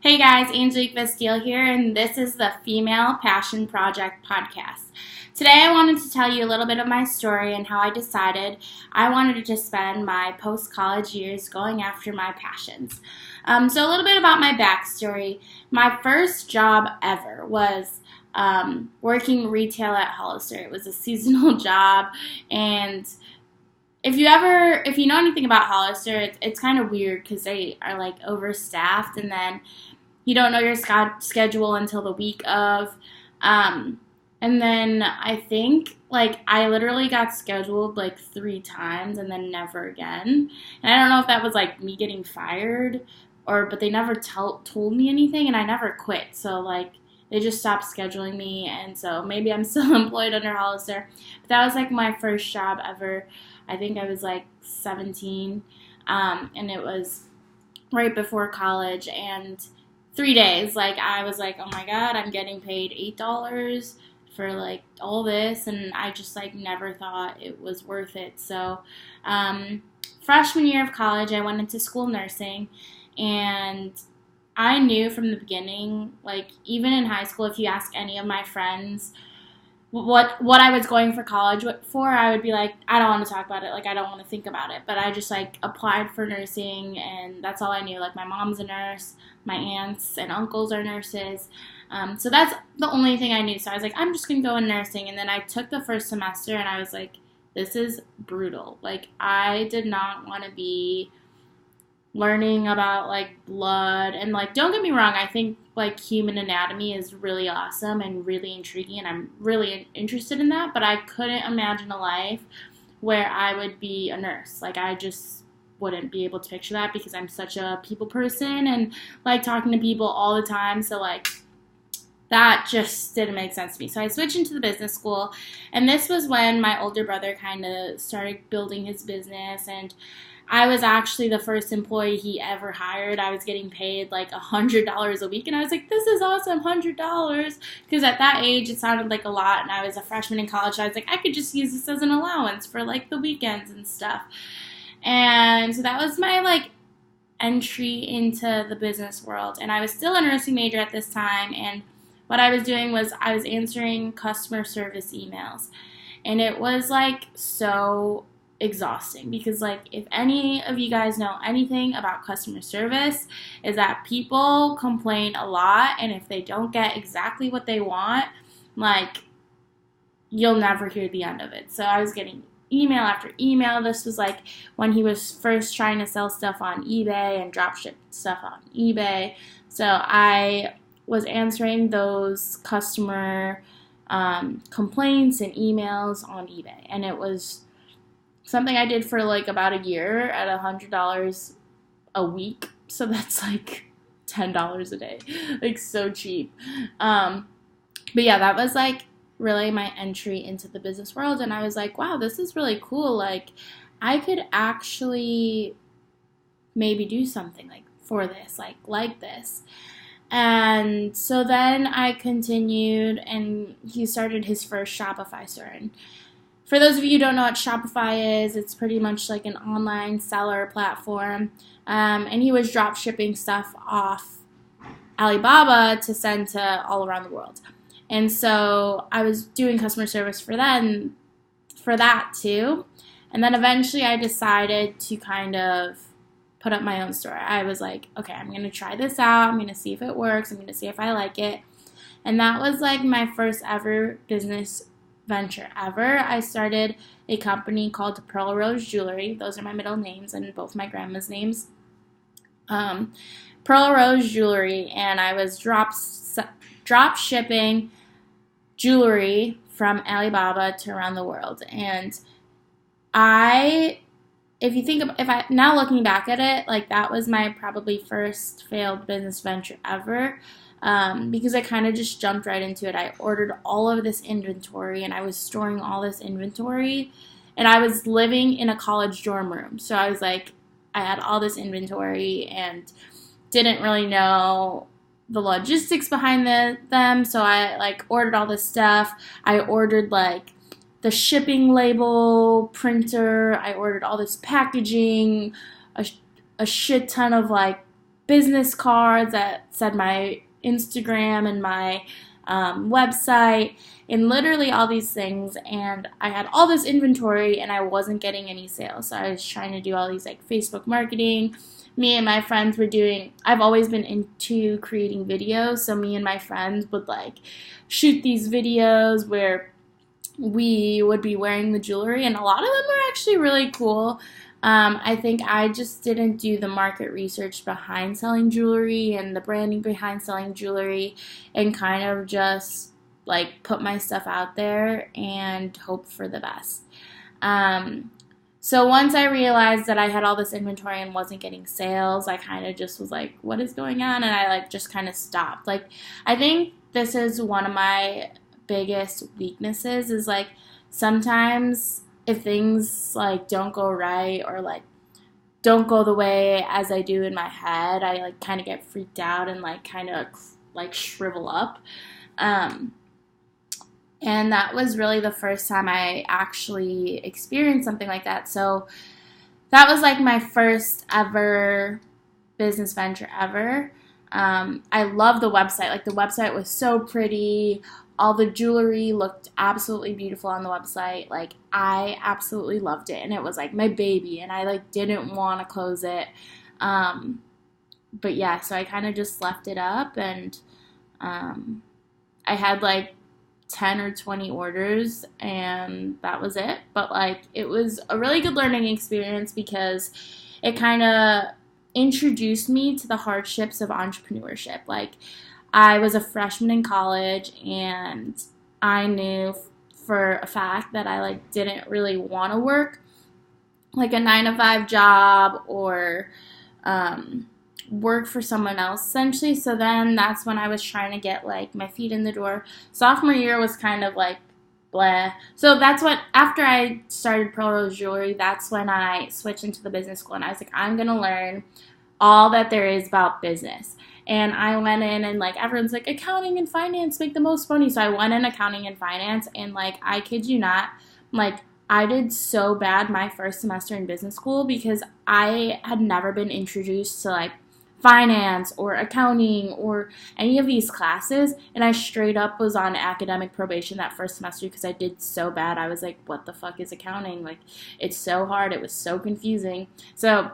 Hey guys, Angelique Vestil here, and this is the Female Passion Project podcast. Today I wanted to tell you a little bit of my story and how I decided I wanted to spend my post-college years going after my passions. So a little bit about my backstory. My first job ever was working retail at Hollister. It was a seasonal job, and if you know anything about Hollister, it's kind of weird because they are like overstaffed, and then you don't know your schedule until the week of. And then I think I literally got scheduled 3 times and then never again. And I don't know if that was me getting fired but they never told me anything, and I never quit. So they just stopped scheduling me, and so maybe I'm still employed under Hollister. But that was my first job ever. I think I was 17, and it was right before college, and 3 days, I was oh my god, I'm getting paid $8 for all this, and I just never thought it was worth it. So freshman year of college, I went into school nursing, and I knew from the beginning, even in high school, if you ask any of my friends what I was going for college for, I would be I don't want to talk about it. I don't want to think about it. But I just applied for nursing, and that's all I knew. My mom's a nurse, my aunts and uncles are nurses. So that's the only thing I knew. So I was I'm just going to go in nursing. And then I took the first semester, and I was this is brutal. I did not want to be learning about blood, and don't get me wrong, I think human anatomy is really awesome and really intriguing, and I'm really interested in that, but I couldn't imagine a life where I would be a nurse. I just wouldn't be able to picture that, because I'm such a people person and talking to people all the time. So that just didn't make sense to me. So I switched into the business school, and this was when my older brother kind of started building his business, and I was actually the first employee he ever hired. I was getting paid $100 a week, and I was this is awesome, $100, because at that age it sounded like a lot, and I was a freshman in college. So I was I could just use this as an allowance for the weekends and stuff. And so that was my entry into the business world, and I was still a nursing major at this time, and what I was doing was I was answering customer service emails, and it was so exhausting, because if any of you guys know anything about customer service, is that people complain a lot, and if they don't get exactly what they want, you'll never hear the end of it. So I was getting email after email. This was when he was first trying to sell stuff on eBay and drop ship stuff on eBay. So I was answering those customer complaints and emails on eBay, and it was something I did for about a year at $100 a week. So that's $10 a day, so cheap. But yeah, that was really my entry into the business world, and I was wow, this is really cool. I could actually maybe do something for this, like this. And so then I continued, and he started his first Shopify store. And for those of you who don't know what Shopify is, it's pretty much an online seller platform. And he was drop shipping stuff off Alibaba to send to all around the world. And so I was doing customer service for that too. And then eventually I decided to kind of put up my own store. I was okay, I'm going to try this out. I'm going to see if it works. I'm going to see if I like it. And that was my first ever business venture ever. I started a company called Pearl Rose Jewelry. Those are my middle names and both my grandma's names. Pearl Rose Jewelry, and I was drop shipping jewelry from Alibaba to around the world. And if I now looking back at it, that was my probably first failed business venture ever. Because I kind of just jumped right into it. I ordered all of this inventory, and I was storing all this inventory, and I was living in a college dorm room. So I was I had all this inventory and didn't really know the logistics behind them. So I ordered all this stuff. I ordered the shipping label printer. I ordered all this packaging, a shit ton of business cards that said my Instagram and my website and literally all these things, and I had all this inventory and I wasn't getting any sales. So I was trying to do all these like Facebook marketing. Me and my friends were doing, I've always been into creating videos, so me and my friends would like shoot these videos where we would be wearing the jewelry, and a lot of them were actually really cool. I think I just didn't do the market research behind selling jewelry and the branding behind selling jewelry, and kind of just like put my stuff out there and hope for the best. So once I realized that I had all this inventory and wasn't getting sales, I kind of just was like, what is going on? And I like just kind of stopped. Like, I think this is one of my biggest weaknesses, is like sometimes if things like don't go right or like don't go the way as I do in my head, I like kind of get freaked out and like kind of like shrivel up. And that was really the first time I actually experienced something like that. So that was like my first ever business venture ever. I love the website. Like, the website was so pretty. All the jewelry looked absolutely beautiful on the website. Like, I absolutely loved it. And it was like my baby. And I like didn't want to close it. But yeah, so I kind of just left it up. And I had like 10 or 20 orders, and that was it. But like, it was a really good learning experience because it kind of introduced me to the hardships of entrepreneurship. Like, I was a freshman in college, and I knew for a fact that I like didn't really want to work like a 9-to-5 job or work for someone else, essentially. So then that's when I was trying to get like my feet in the door. Sophomore year was kind of like blah. So that's what, after I started Pearl Rose Jewelry, that's when I switched into the business school, and I was like, I'm gonna learn all that there is about business. And I went in, and like everyone's like, accounting and finance make the most money. So I went in accounting and finance, and like, I kid you not, like, I did so bad my first semester in business school because I had never been introduced to like finance or accounting or any of these classes, and I straight up was on academic probation that first semester because I did so bad. I was like, what the fuck is accounting? Like, it's so hard. It was so confusing. So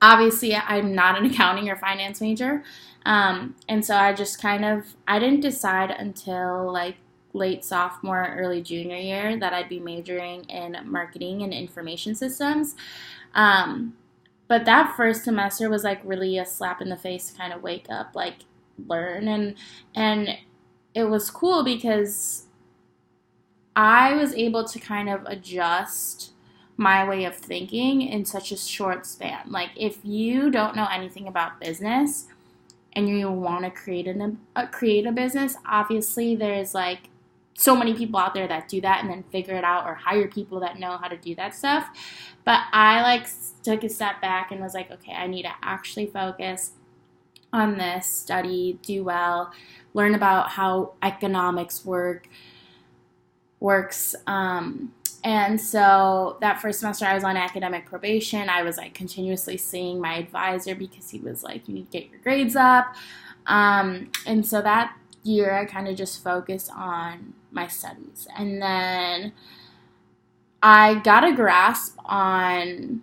obviously I'm not an accounting or finance major, and so I just kind of, I didn't decide until like late sophomore, early junior year that I'd be majoring in marketing and information systems. But that first semester was like really a slap in the face to kind of wake up, like learn, and it was cool because I was able to kind of adjust my way of thinking in such a short span. Like, if you don't know anything about business and you want to create a business, obviously there's like so many people out there that do that and then figure it out, or hire people that know how to do that stuff. But I like took a step back and was like, okay, I need to actually focus on this, study, do well, learn about how economics works. And so that first semester I was on academic probation. I was like continuously seeing my advisor because he was like, you need to get your grades up. And so that year I kind of just focused on my studies. And then I got a grasp on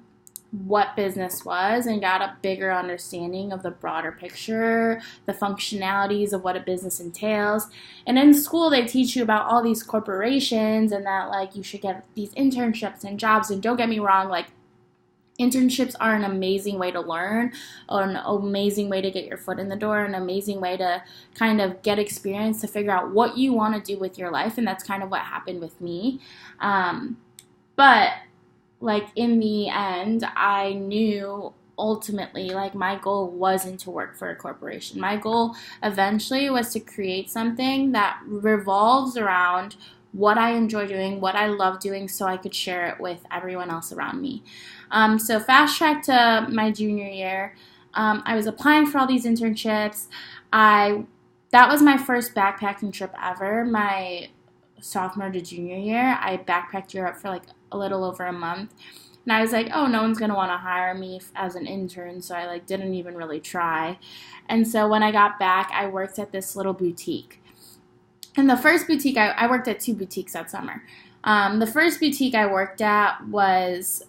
what business was and got a bigger understanding of the broader picture, the functionalities of what a business entails. And in school they teach you about all these corporations and that like you should get these internships and jobs. And don't get me wrong, like internships are an amazing way to learn, or an amazing way to get your foot in the door, an amazing way to kind of get experience to figure out what you want to do with your life. And that's kind of what happened with me. But like in the end, I knew ultimately like my goal wasn't to work for a corporation. My goal eventually was to create something that revolves around what I enjoy doing, what I love doing, so I could share it with everyone else around me. So fast track to my junior year, I was applying for all these internships. That was my first backpacking trip ever. My sophomore to junior year, I backpacked Europe for like a little over a month. And I was like, oh, no one's going to want to hire me as an intern, so I like didn't even really try. And so when I got back, I worked at this little boutique. And the first boutique, I worked at 2 boutiques that summer. The first boutique I worked at was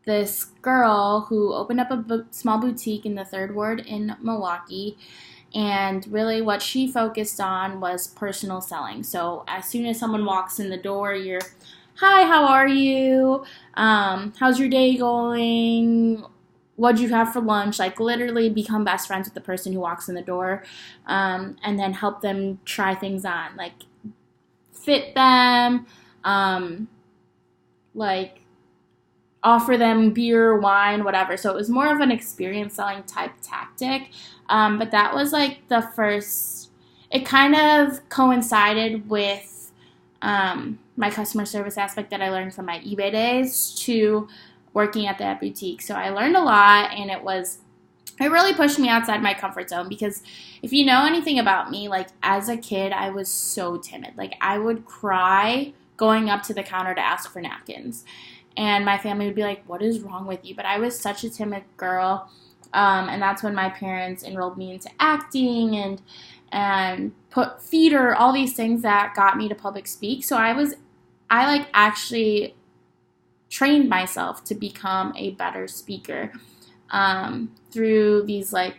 this girl who opened up a small boutique in the 3rd Ward in Milwaukee. And really what she focused on was personal selling. So as soon as someone walks in the door, you're, hi, how are you? How's your day going? What'd you have for lunch? Like literally become best friends with the person who walks in the door, and then help them try things on, like fit them, like offer them beer, wine, whatever. So it was more of an experience selling type tactic. But that was like the first, it kind of coincided with my customer service aspect that I learned from my eBay days to working at that boutique. So I learned a lot, and it really pushed me outside my comfort zone, because if you know anything about me, like as a kid, I was so timid. Like I would cry going up to the counter to ask for napkins. And my family would be like, what is wrong with you? But I was such a timid girl. And that's when my parents enrolled me into acting and put theater, all these things that got me to public speak. So I like actually trained myself to become a better speaker through these like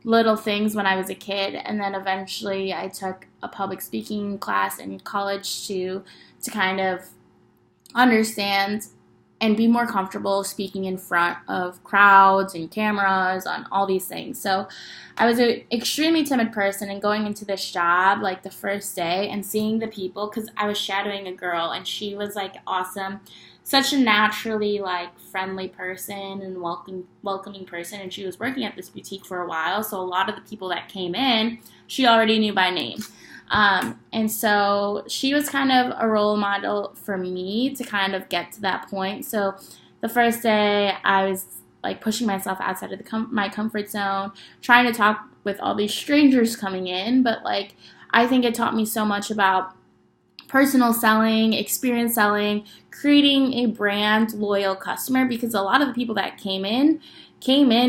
little things when I was a kid. And then eventually I took a public speaking class in college to kind of understand and be more comfortable speaking in front of crowds and cameras on all these things. So I was an extremely timid person, and going into this job, like the first day, and seeing the people, because I was shadowing a girl, and she was like awesome, such a naturally like friendly person and welcoming person, and she was working at this boutique for a while, so a lot of the people that came in, she already knew by name. And so she was kind of a role model for me to kind of get to that point. So the first day I was like pushing myself outside of my comfort zone, trying to talk with all these strangers coming in. But like, I think it taught me so much about personal selling, experience selling, creating a brand loyal customer, because a lot of the people that came in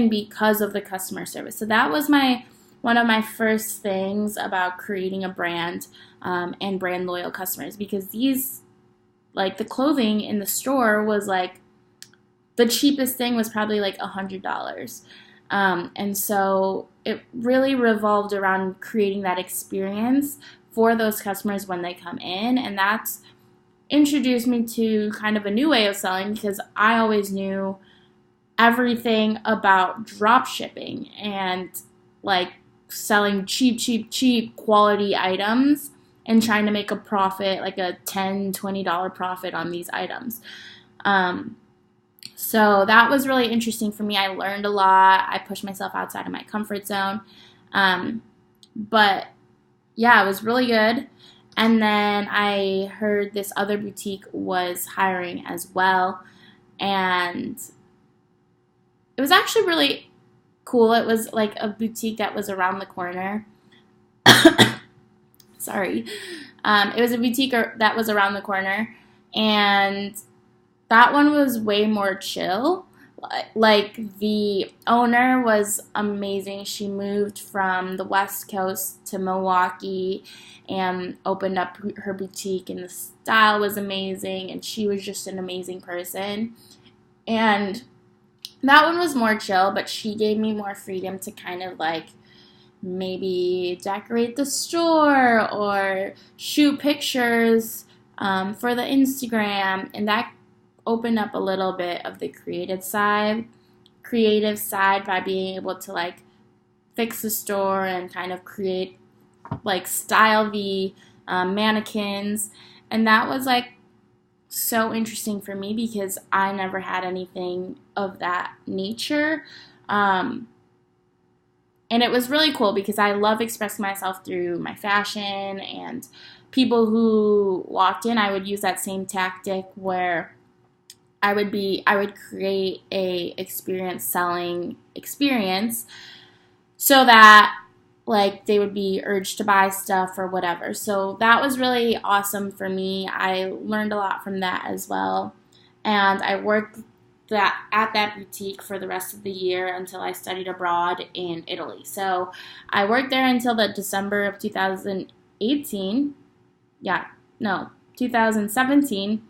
because of the customer service. So that was one of my first things about creating a brand and brand loyal customers, because these, like the clothing in the store was like, the cheapest thing was probably like $100. And so it really revolved around creating that experience for those customers when they come in. And that's introduced me to kind of a new way of selling, because I always knew everything about drop shipping and like selling cheap quality items and trying to make a profit, like a $10, $20 profit on these items. So that was really interesting for me. I learned a lot. I pushed myself outside of my comfort zone. But yeah, it was really good. And then I heard this other boutique was hiring as well. And it was actually really cool. It was like a boutique that was around the corner. Sorry. It was a boutique that was around the corner, and that one was way more chill. Like the owner was amazing. She moved from the West Coast to Milwaukee and opened up her boutique, and the style was amazing, and she was just an amazing person. And that one was more chill, but she gave me more freedom to kind of like maybe decorate the store or shoot pictures for the Instagram, and that opened up a little bit of the creative side by being able to like fix the store and kind of create like style the mannequins. And that was like so interesting for me because I never had anything of that nature. And it was really cool because I love expressing myself through my fashion, and people who walked in, I would use that same tactic where I would create a selling experience so that like they would be urged to buy stuff or whatever. So that was really awesome for me. I learned a lot from that as well. and I worked at that boutique for the rest of the year until I studied abroad in Italy. So I worked there until the December of 2018. 2017.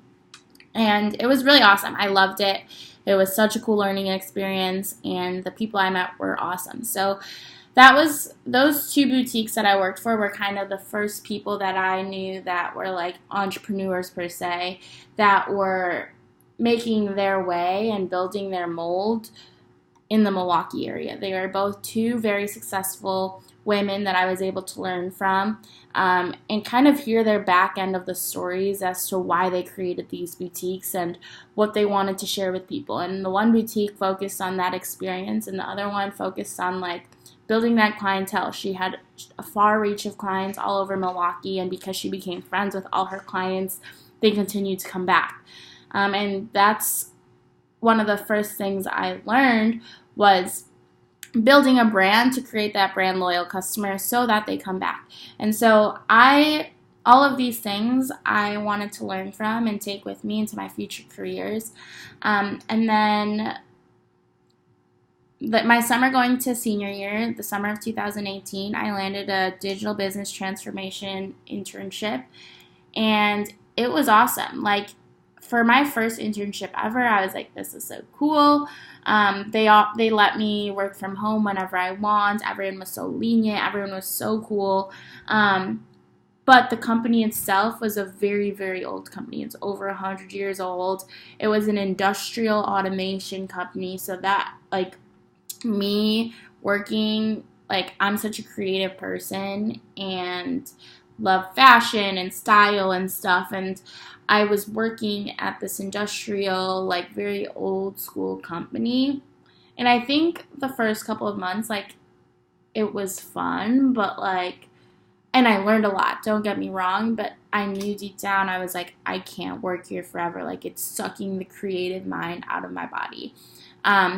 And it was really awesome. I loved it. It was such a cool learning experience, and the people I met were awesome. So those two boutiques that I worked for were kind of the first people that I knew that were like entrepreneurs per se, that were making their way and building their mold in the Milwaukee area. They were both two very successful women that I was able to learn from, and kind of hear their back end of the stories as to why they created these boutiques and what they wanted to share with people. And the one boutique focused on that experience, and the other one focused on like building that clientele. She had a far reach of clients all over Milwaukee, and because she became friends with all her clients, they continued to come back. And that's one of the first things I learned, was building a brand to create that brand loyal customer so that they come back. And so all of these things I wanted to learn from and take with me into my future careers. And then my summer going to senior year, the summer of 2018, I landed a digital business transformation internship, and it was awesome. Like, for my first internship ever, I was like, this is so cool. They let me work from home whenever I want. Everyone was so lenient. Everyone was so cool. But the company itself was a very, very old company. It's over 100 years old. It was an industrial automation company. So that, like, me working, like, I'm such a creative person and love fashion and style and stuff, and I was working at this industrial, like, very old school company, and I think the first couple of months, like, it was fun, but, like, and I learned a lot, don't get me wrong, but I knew deep down, I was like, I can't work here forever, like, it's sucking the creative mind out of my body.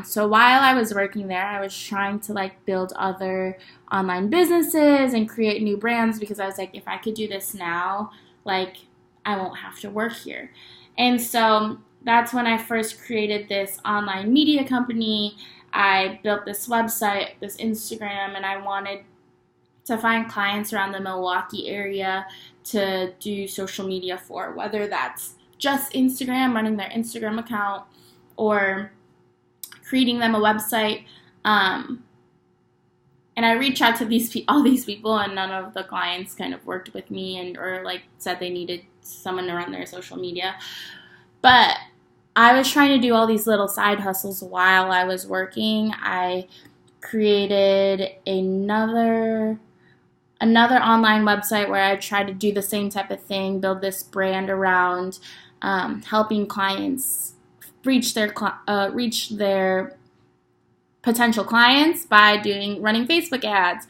So while I was working there, I was trying to, like, build other online businesses and create new brands, because I was like, if I could do this now, like, I won't have to work here. And so that's when I first created this online media company. I built this website, this Instagram, and I wanted to find clients around the Milwaukee area to do social media for, whether that's just Instagram, running their Instagram account, or creating them a website. And I reached out to all these people, and none of the clients kind of worked with me or like said they needed someone to run their social media. But I was trying to do all these little side hustles while I was working. I created another online website where I tried to do the same type of thing, build this brand around helping clients reach their potential clients by running Facebook ads.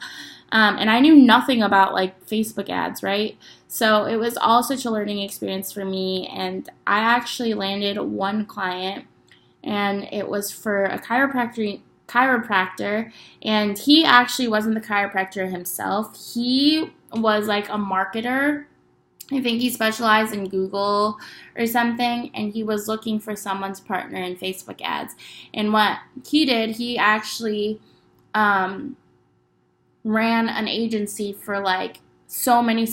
And I knew nothing about, like, Facebook ads, right? So it was all such a learning experience for me, and I actually landed one client, and it was for a chiropractor, and he actually wasn't the chiropractor himself. He was like a marketer. I think he specialized in Google or something, and he was looking for someone to partner in Facebook ads. And what he did, he actually ran an agency for, like, so many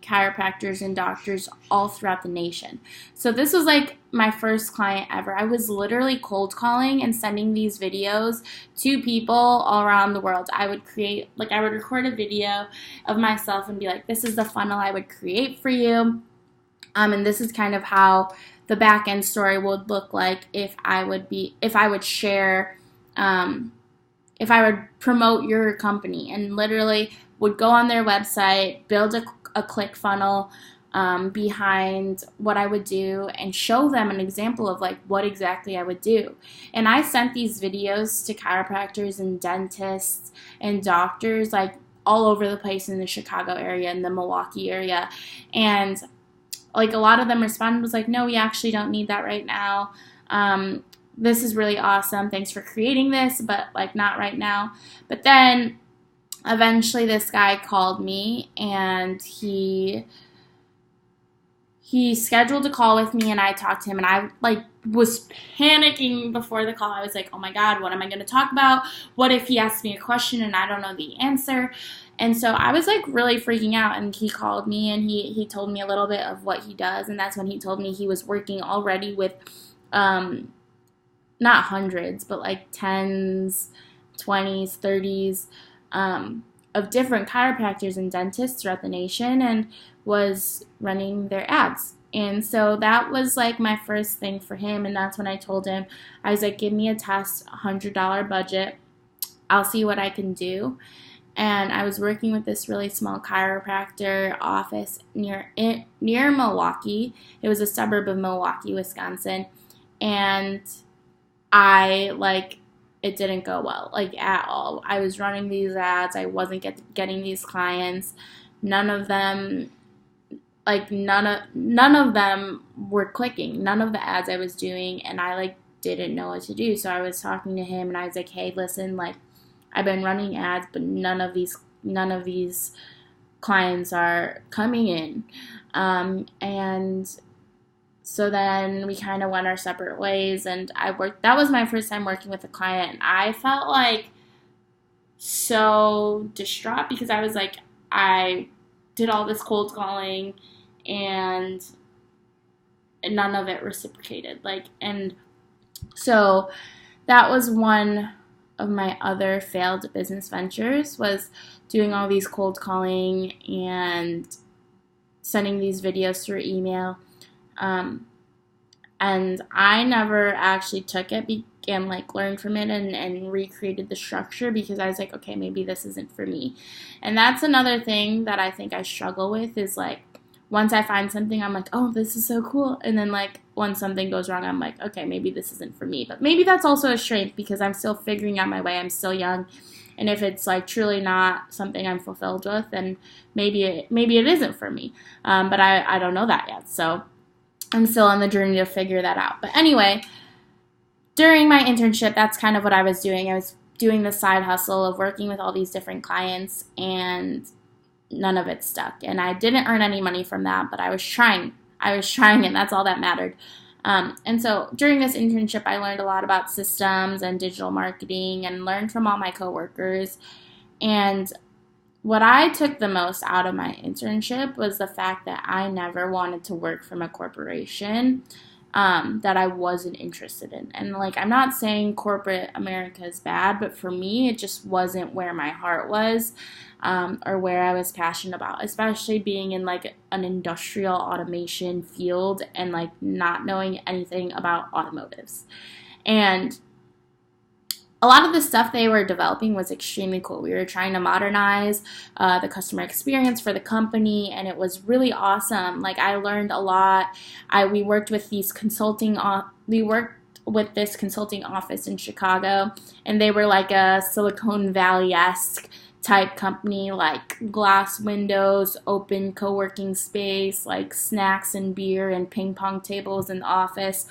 chiropractors and doctors all throughout the nation. So this was, like, my first client ever. I was literally cold calling and sending these videos to people all around the world. I would record a video of myself and be like, this is the funnel I would create for you. And this is kind of how the back end story would look like if I would share, if I would promote your company, and literally would go on their website, build a click funnel behind what I would do, and show them an example of, like, what exactly I would do. And I sent these videos to chiropractors and dentists and doctors, like, all over the place in the Chicago area and the Milwaukee area. And, like, a lot of them responded, was like, no, we actually don't need that right now. This is really awesome. Thanks for creating this, but, like, not right now. But then eventually this guy called me, and he he scheduled a call with me, and I talked to him, and I was panicking before the call. I was like, oh my God, what am I going to talk about? What if he asks me a question and I don't know the answer? And so I was really freaking out, and he called me, and he told me a little bit of what he does, and that's when he told me he was working already with not hundreds, but tens, 20s, 30s of different chiropractors and dentists throughout the nation, and was running their ads. And so that was my first thing for him, and that's when I told him, I was like, give me a test, $100 budget, I'll see what I can do. And I was working with this really small chiropractor office near Milwaukee. It was a suburb of Milwaukee, Wisconsin, and it didn't go well, at all. I was running these ads, I wasn't getting these clients. None of them were clicking. None of the ads I was doing, and I didn't know what to do. So I was talking to him, and I was like, hey, listen, I've been running ads, but none of these clients are coming in. And so then we kind of went our separate ways, and that was my first time working with a client. And I felt so distraught, because I was I did all this cold calling, and none of it reciprocated. And so that was one of my other failed business ventures, was doing all these cold calling and sending these videos through email. And I never actually took it and learned from it and recreated the structure, because I was okay, maybe this isn't for me. And that's another thing that I think I struggle with, is once I find something, I'm oh, this is so cool. And then when something goes wrong, I'm okay, maybe this isn't for me. But maybe that's also a strength, because I'm still figuring out my way. I'm still young. And if it's truly not something I'm fulfilled with, then maybe it isn't for me. But I don't know that yet. So I'm still on the journey to figure that out. But anyway, during my internship, that's kind of what I was doing. I was doing the side hustle of working with all these different clients, and none of it stuck. And I didn't earn any money from that, but I was trying. And that's all that mattered. And so during this internship, I learned a lot about systems and digital marketing, and learned from all my coworkers. And what I took the most out of my internship was the fact that I never wanted to work from a corporation that I wasn't interested in. And I'm not saying corporate America is bad, but for me, it just wasn't where my heart was, or where I was passionate about, especially being in an industrial automation field, and not knowing anything about automotives. And a lot of the stuff they were developing was extremely cool. We were trying to modernize the customer experience for the company, and it was really awesome. I learned a lot. We worked with this consulting office in Chicago, and they were a Silicon Valley-esque type company, glass windows, open co-working space, snacks and beer and ping pong tables in the office.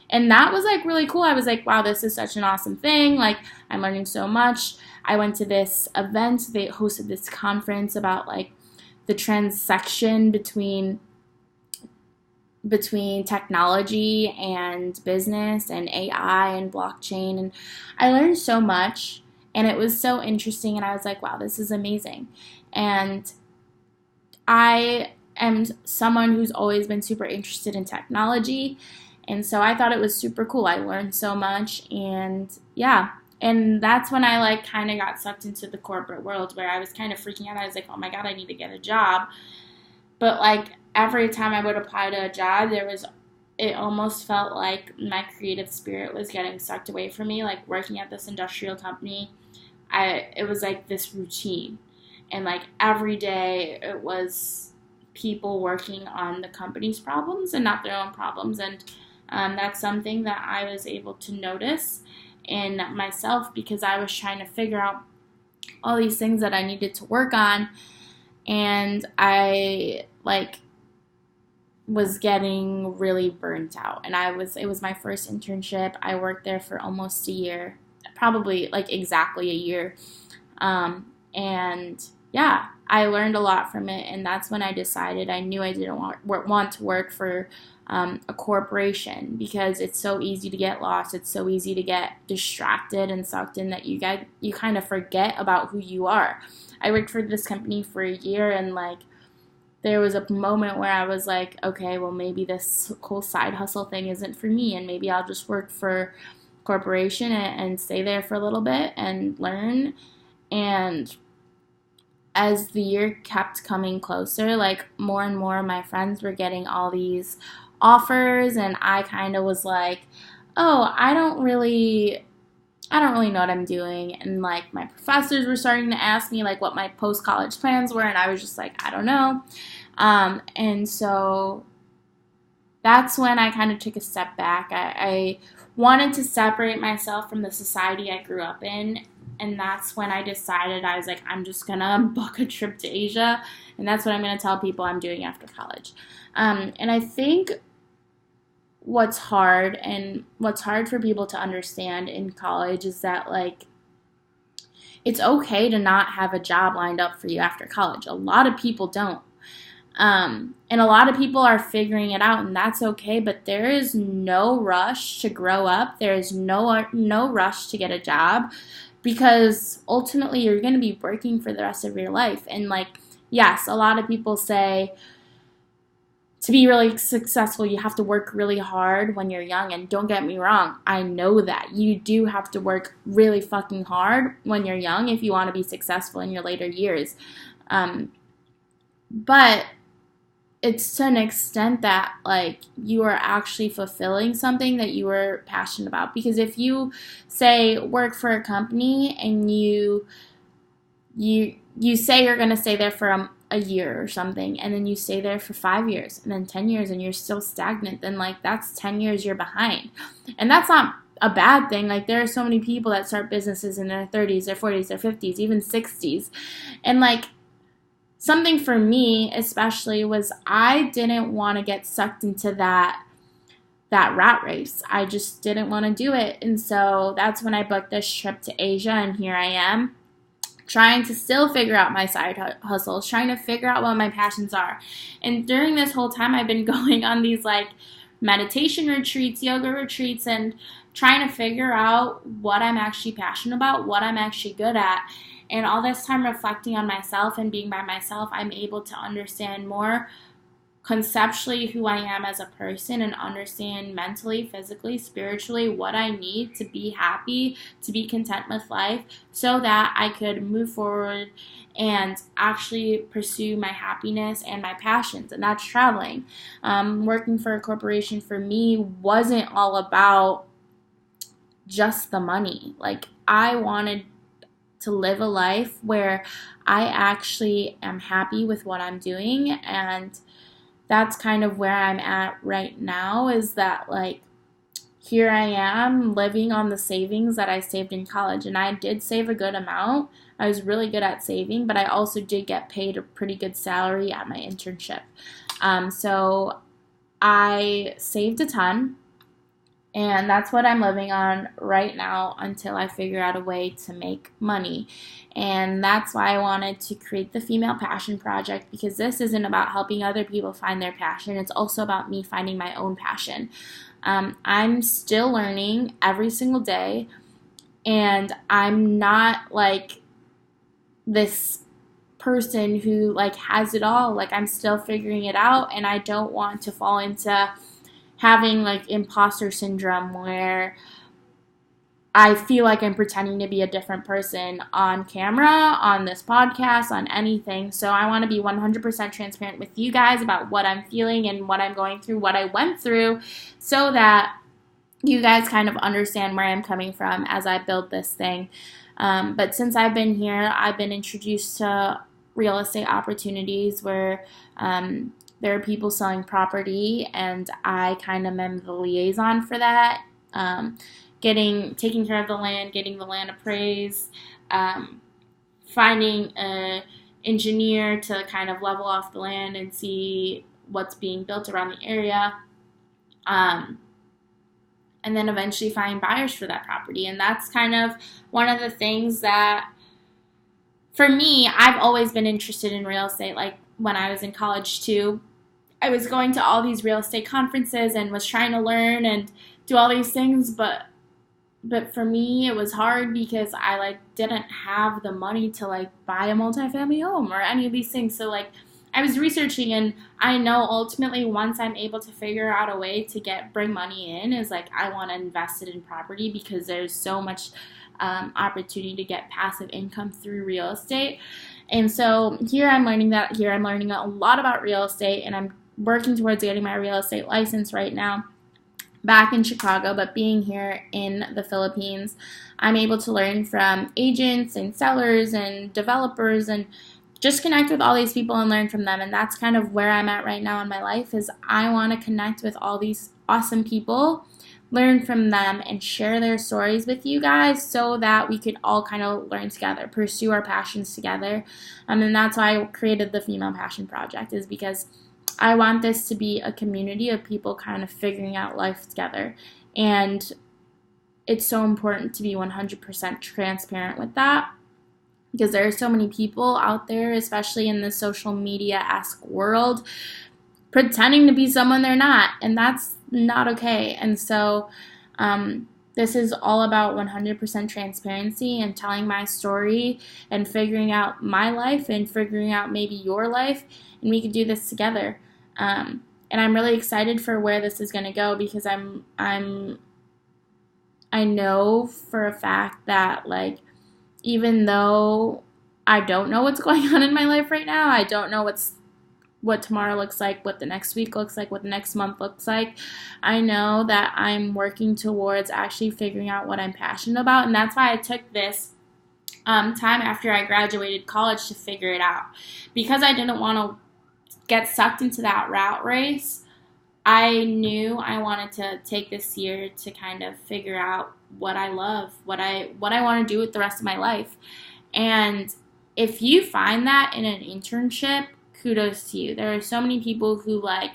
And that was really cool. I was wow, this is such an awesome thing. I'm learning so much. I went to this event. They hosted this conference about the transaction between technology and business and AI and blockchain. And I learned so much, and it was so interesting. And I was wow, this is amazing. And I am someone who's always been super interested in technology. And so I thought it was super cool. I learned so much, and yeah. And that's when I kind of got sucked into the corporate world, where I was kind of freaking out. I was oh my God, I need to get a job. But every time I would apply to a job, it almost felt like my creative spirit was getting sucked away from me. Working at this industrial company, it was this routine. And every day it was people working on the company's problems and not their own problems. And that's something that I was able to notice in myself, because I was trying to figure out all these things that I needed to work on, and I was getting really burnt out. And it was my first internship. I worked there for almost a year, probably exactly a year, and yeah, I learned a lot from it, and that's when I decided I knew I didn't want to work for a corporation, because it's so easy to get lost. It's so easy to get distracted and sucked in that you kind of forget about who you are. I worked for this company for a year, and like there was a moment where I was like, okay, well maybe this whole side hustle thing isn't for me, and maybe I'll just work for a corporation and stay there for a little bit and learn. And as the year kept coming closer, like more and more of my friends were getting all these offers, and I kind of was like, oh, I don't really know what I'm doing. And like my professors were starting to ask me like what my post-college plans were, and I was just like, I don't know. And so that's when I kind of took a step back. I wanted to separate myself from the society I grew up in, and that's when I decided, I was like, I'm just gonna book a trip to Asia, and that's what I'm gonna tell people I'm doing after college. And I think what's hard for people to understand in college is that like it's okay to not have a job lined up for you after college. A lot of people don't. And a lot of people are figuring it out, and that's okay, but there is no rush to grow up. There is no rush to get a job, because ultimately you're going to be working for the rest of your life. And like, yes, a lot of people say to be really successful, you have to work really hard when you're young. And don't get me wrong, I know that. You do have to work really fucking hard when you're young if you want to be successful in your later years. But it's to an extent that like you are actually fulfilling something that you were passionate about. Because if you say work for a company and you say you're going to stay there for a year or something, and then you stay there for 5 years and then 10 years and you're still stagnant, then like that's 10 years you're behind. And that's not a bad thing. Like there are so many people that start businesses in their 30s, their 40s, their 50s, even 60s. And like something for me especially was I didn't want to get sucked into that rat race. I just didn't want to do it. And so that's when I booked this trip to Asia, and here I am trying to still figure out my side hustles, trying to figure out what my passions are. And during this whole time, I've been going on these like meditation retreats, yoga retreats, and trying to figure out what I'm actually passionate about, what I'm actually good at. And all this time reflecting on myself and being by myself, I'm able to understand more conceptually who I am as a person, and understand mentally, physically, spiritually what I need to be happy, to be content with life, so that I could move forward and actually pursue my happiness and my passions, and that's traveling. Working for a corporation for me wasn't all about just the money. Like I wanted to live a life where I actually am happy with what I'm doing, and that's kind of where I'm at right now, is that like here I am living on the savings that I saved in college. And I did save a good amount. I was really good at saving, but I also did get paid a pretty good salary at my internship. So I saved a ton, and that's what I'm living on right now until I figure out a way to make money. And that's why I wanted to create the Female Passion Project, because this isn't about helping other people find their passion. It's also about me finding my own passion. I'm still learning every single day, and I'm not like this person who like has it all. Like I'm still figuring it out, and I don't want to fall into having like imposter syndrome where I feel like I'm pretending to be a different person on camera, on this podcast, on anything. So I want to be 100% transparent with you guys about what I'm feeling and what I'm going through, what I went through, so that you guys kind of understand where I'm coming from as I build this thing. But since I've been here, I've been introduced to real estate opportunities where there are people selling property, and I kind of am the liaison for that. Taking care of the land, getting the land appraised, finding an engineer to kind of level off the land and see what's being built around the area, and then eventually find buyers for that property. And that's kind of one of the things that for me, I've always been interested in real estate. Like when I was in college too, I was going to all these real estate conferences and was trying to learn and do all these things, but for me it was hard because I like didn't have the money to like buy a multifamily home or any of these things. So like I was researching, and I know ultimately once I'm able to figure out a way to bring money in, is like I want to invest it in property, because there's so much opportunity to get passive income through real estate. And so here I'm learning a lot about real estate, and I'm working towards getting my real estate license right now back in Chicago. But being here in the Philippines, I'm able to learn from agents and sellers and developers and just connect with all these people and learn from them. And that's kind of where I'm at right now in my life, is I want to connect with all these awesome people, learn from them, and share their stories with you guys so that we could all kind of learn together, pursue our passions together. And that's why I created the Female Passion Project, is because I want this to be a community of people kind of figuring out life together. And it's so important to be 100% transparent with that, because there are so many people out there, especially in the social media-esque world, pretending to be someone they're not, and that's not okay. And so this is all about 100% transparency and telling my story and figuring out my life and figuring out maybe your life, and we could do this together. And I'm really excited for where this is going to go, because I know for a fact that, like, even though I don't know what's going on in my life right now, I don't know what tomorrow looks like, what the next week looks like, what the next month looks like, I know that I'm working towards actually figuring out what I'm passionate about. And that's why I took this time after I graduated college to figure it out, because I didn't want to get sucked into that rat race. I knew I wanted to take this year to kind of figure out what I love, what I want to do with the rest of my life. And if you find that in an internship, kudos to you. There are so many people who like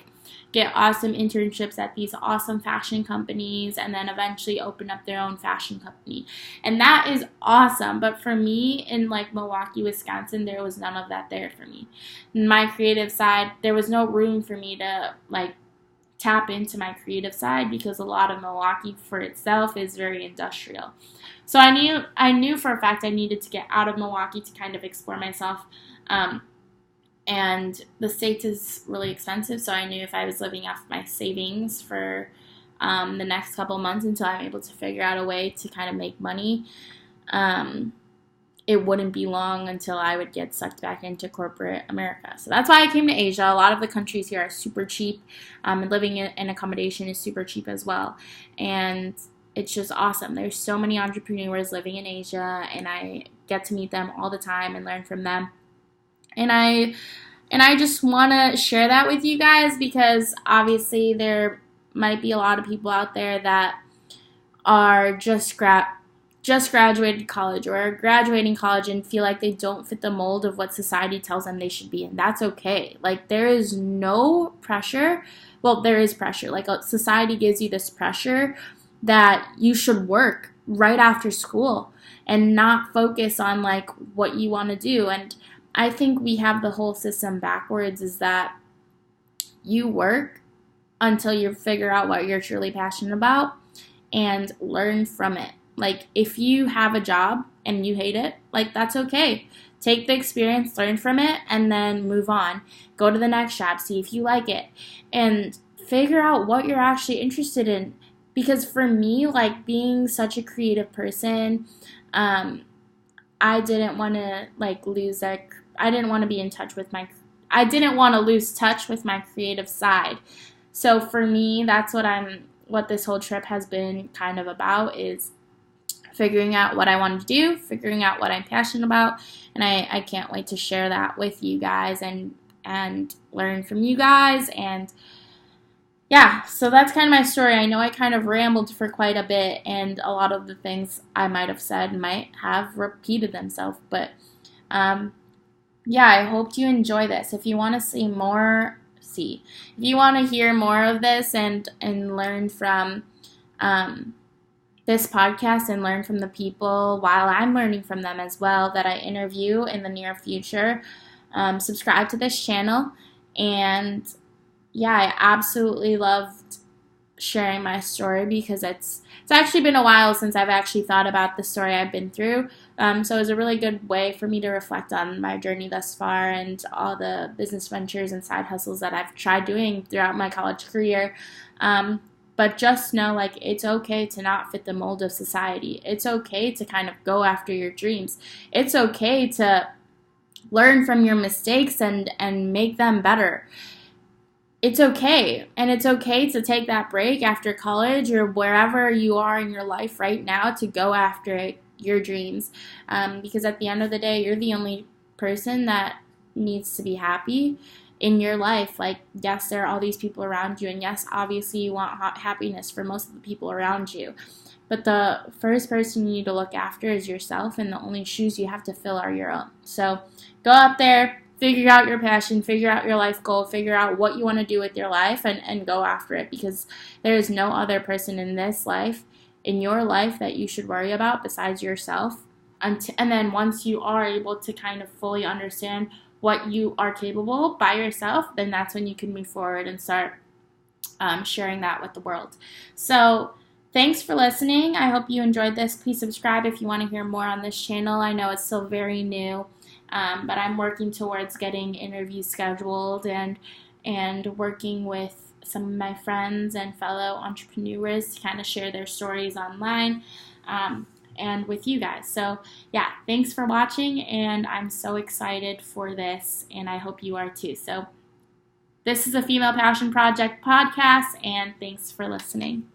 get awesome internships at these awesome fashion companies and then eventually open up their own fashion company. And that is awesome. But for me, in like Milwaukee, Wisconsin, there was none of that there for me. In my creative side, there was no room for me to like tap into my creative side, because a lot of Milwaukee for itself is very industrial. So I knew for a fact I needed to get out of Milwaukee to kind of explore myself. And the States is really expensive, so I knew if I was living off my savings for the next couple months until I'm able to figure out a way to kind of make money, it wouldn't be long until I would get sucked back into corporate America. So that's why I came to Asia. A lot of the countries here are super cheap, and living in accommodation is super cheap as well. And it's just awesome. There's so many entrepreneurs living in Asia, and I get to meet them all the time and learn from them. And I just want to share that with you guys, because obviously there might be a lot of people out there that are just graduated college or are graduating college and feel like they don't fit the mold of what society tells them they should be in. That's okay. Like, there is no pressure. Well, there is pressure. Like, society gives you this pressure that you should work right after school and not focus on like what you want to do. And I think we have the whole system backwards, is that you work until you figure out what you're truly passionate about and learn from it. Like, if you have a job and you hate it, like, that's okay. Take the experience, learn from it, and then move on. Go to the next job, see if you like it, and figure out what you're actually interested in. Because for me, like, being such a creative person, I didn't want to like lose that. I didn't want to be in touch with I didn't want to lose touch with my creative side. So for me, that's what this whole trip has been kind of about, is figuring out what I want to do, figuring out what I'm passionate about, and I can't wait to share that with you guys and learn from you guys. And yeah, so that's kind of my story. I know I kind of rambled for quite a bit, and a lot of the things I might have said might have repeated themselves, but yeah, I hope you enjoy this. If you want to if you want to hear more of this and learn from this podcast and learn from the people while I'm learning from them as well that I interview in the near future. Subscribe to this channel. And yeah, I absolutely loved sharing my story because it's actually been a while since I've actually thought about the story I've been through. So it was a really good way for me to reflect on my journey thus far and all the business ventures and side hustles that I've tried doing throughout my college career. But just know, like, it's okay to not fit the mold of society. It's okay to kind of go after your dreams. It's okay to learn from your mistakes and make them better. It's okay. And it's okay to take that break after college or wherever you are in your life right now to go after your dreams. Because at the end of the day, you're the only person that needs to be happy in your life. Like, yes, there are all these people around you. And yes, obviously you want happiness for most of the people around you. But the first person you need to look after is yourself, and the only shoes you have to fill are your own. So go out there, figure out your passion, figure out your life goal, figure out what you want to do with your life, and go after it, because there is no other person in your life that you should worry about besides yourself. And then once you are able to kind of fully understand what you are capable by yourself, then that's when you can move forward and start sharing that with the world. So thanks for listening. I hope you enjoyed this. Please subscribe if you want to hear more on this channel. I know it's still very new, but I'm working towards getting interviews scheduled and working with some of my friends and fellow entrepreneurs to kind of share their stories online and with you guys. So yeah, thanks for watching, and I'm so excited for this, and I hope you are too. So this is the Female Passion Project podcast, and thanks for listening.